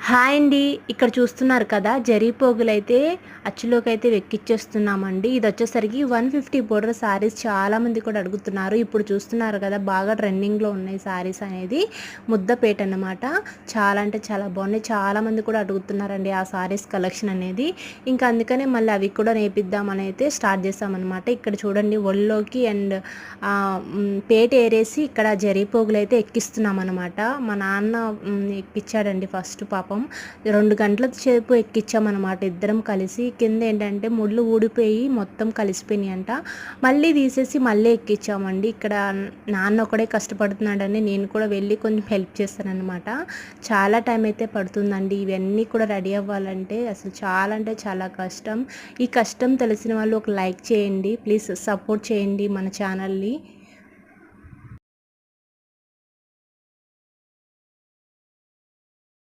Hi అండి. ఇక్కడ చూస్తున్నారు కదా! జరీ పోగులైతే అచ్చులోకైతే ఎక్కిచ్చేస్తున్నామండి. ఇదొచ్చేసరికి 150 బోర్డర్ శారీస్ చాలామంది కూడా అడుగుతున్నారు. ఇప్పుడు చూస్తున్నారు కదా! బాగా ట్రెండింగ్‌లో ఉన్నాయి శారీస్ అనేది. ముద్దపేట అన్నమాట. చాలా అంటే చాలా బాగున్నాయి. చాలామంది కూడా అడుగుతున్నారండి ఆ శారీస్ కలెక్షన్ అనేది. ఇంకా అందుకనే మళ్ళీ అవి కూడా నేపిద్దామని అయితే స్టార్ట్ చేశామన్నమాట. ఇక్కడ చూడండి ఒళ్ళోకి అండ్ పేట ఏరేసి ఇక్కడ జరీ పోగులైతే ఎక్కిస్తున్నామన్నమాట. మా నాన్న ఎక్కిచ్చాడండి ఫస్ట్ పాపం. 2 గంటల సేపు ఎక్కిచ్చామనమాట ఇద్దరం కలిసి. కిందేంటంటే ముళ్ళు ఊడిపోయి మొత్తం కలిసిపోయినాయంట. మళ్ళీ తీసేసి మళ్ళీ ఎక్కిచ్చామండి. ఇక్కడ నాన్న ఒకడే కష్టపడుతున్నాడని నేను కూడా వెళ్ళి కొంచెం హెల్ప్ చేశాననమాట. చాలా టైం అయితే పడుతుందండి ఇవన్నీ కూడా రెడీ అవ్వాలంటే. అసలు చాలా అంటే చాలా కష్టం. ఈ కష్టం తెలిసిన వాళ్ళు ఒక లైక్ చేయండి. ప్లీజ్ సపోర్ట్ చేయండి మన ఛానల్ని.